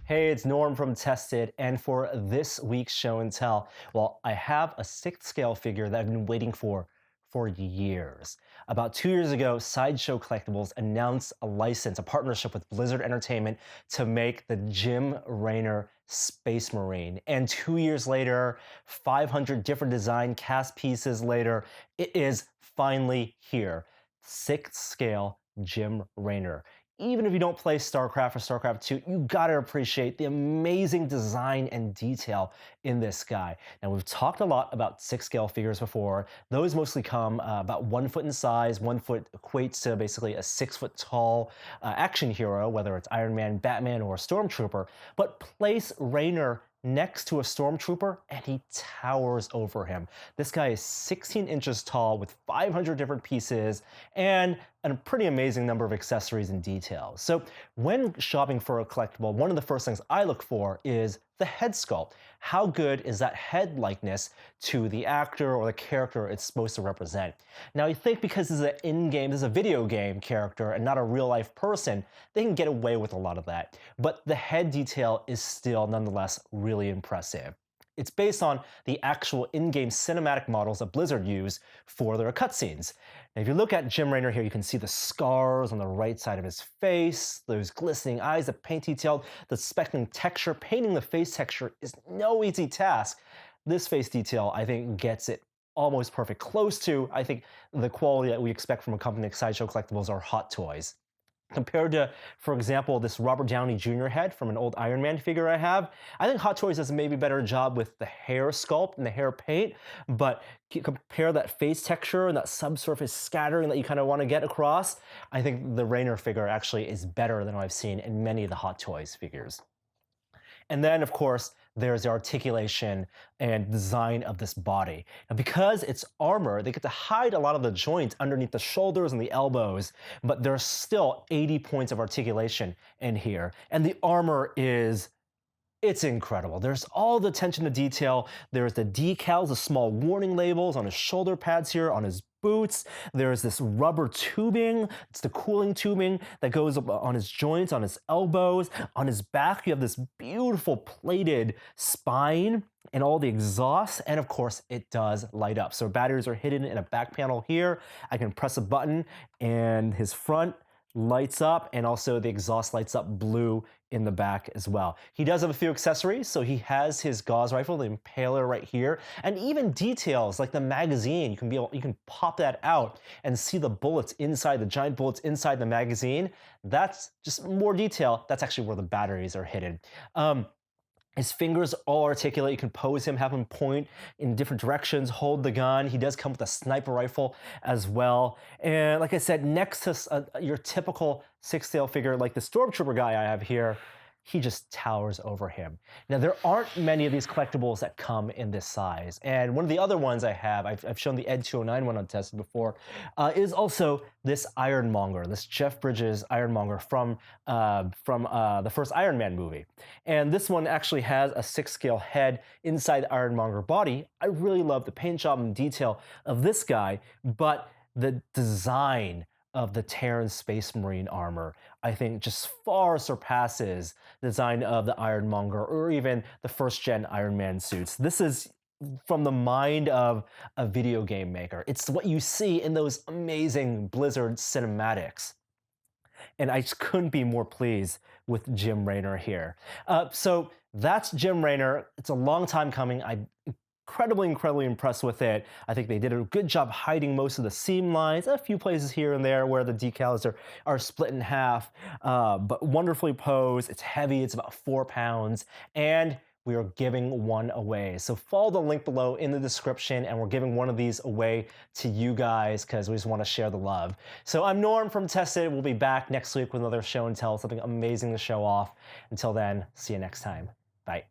Hey, it's Norm from Tested, and for this week's show and tell, well, I have a 6th scale figure that I've been waiting for years. About 2 years ago, Sideshow Collectibles announced a license, a partnership with Blizzard Entertainment to make the Jim Raynor Space Marine. And 2 years later, 500 different design cast pieces later, it is finally here. 6th scale Jim Raynor. Even if you don't play StarCraft or StarCraft 2, you gotta appreciate the amazing design and detail in this guy. Now, we've talked a lot about 6th scale figures before. Those mostly come about 1 foot in size. 1 foot equates to basically a 6 foot tall action hero, whether it's Iron Man, Batman, or a Stormtrooper. But place Raynor next to a Stormtrooper and he towers over him. This guy is 16 inches tall with 500 different pieces and a pretty amazing number of accessories and details. So when shopping for a collectible, one of the first things I look for is the head sculpt. How good is that head likeness to the actor or the character it's supposed to represent? Now, you think because this is an in-game, this is a video game character and not a real-life person, they can get away with a lot of that. But the head detail is still nonetheless really impressive. It's based on the actual in-game cinematic models that Blizzard use for their cutscenes. Now, if you look at Jim Raynor here, you can see the scars on the right side of his face, those glistening eyes, the paint detail, the speckling texture. Painting the face texture is no easy task. This face detail, I think, gets it almost perfect, close to, I think, the quality that we expect from a company like Sideshow Collectibles or Hot Toys. Compared to, for example, this Robert Downey Jr. head from an old Iron Man figure I have, I think Hot Toys does a maybe better job with the hair sculpt and the hair paint, but compare that face texture and that subsurface scattering that you kind of want to get across, I think the Raynor figure actually is better than I've seen in many of the Hot Toys figures. And then, of course, there's the articulation and design of this body. And because it's armor, they get to hide a lot of the joints underneath the shoulders and the elbows, but there's still 80 points of articulation in here. And the armor it's incredible. There's all the attention to detail. There's the decals, the small warning labels on his shoulder pads here, on his boots. There's this rubber tubing. It's the cooling tubing that goes up on his joints, on his elbows. On his back, you have this beautiful plated spine and all the exhausts. And of course, it does light up. So batteries are hidden in a back panel here. I can press a button and his front lights up, and also the exhaust lights up blue in the back as well. He does have a few accessories, so he has his gauze rifle, the impaler right here, and even details like the magazine. You can pop that out and see the bullets inside, the giant bullets inside the magazine. That's just more detail. That's actually where the batteries are hidden. His fingers all articulate. You can pose him, have him point in different directions, hold the gun. He does come with a sniper rifle as well. And like I said, next to your typical 6th scale figure like the Stormtrooper guy I have here, he just towers over him. Now, there aren't many of these collectibles that come in this size. And one of the other ones I have, I've shown the Ed 209 one on Tested before, is also this Ironmonger, this Jeff Bridges Ironmonger from the first Iron Man movie. And this one actually has a 6th scale head inside the Ironmonger body. I really love the paint job and detail of this guy, but the design of the Terran Space Marine armor, I think just far surpasses the design of the Ironmonger or even the first-gen Iron Man suits. This is from the mind of a video game maker. It's what you see in those amazing Blizzard cinematics. And I just couldn't be more pleased with Jim Raynor here. So that's Jim Raynor. It's a long time coming. I'm incredibly impressed with it. I think they did a good job hiding most of the seam lines, a few places here and there where the decals are split in half, but wonderfully posed. It's heavy, it's about 4 pounds, and we are giving one away. So follow the link below in the description, and we're giving one of these away to you guys because we just want to share the love. So I'm Norm from Tested. We'll be back next week with another show and tell, something amazing to show off. Until then, see you next time. Bye.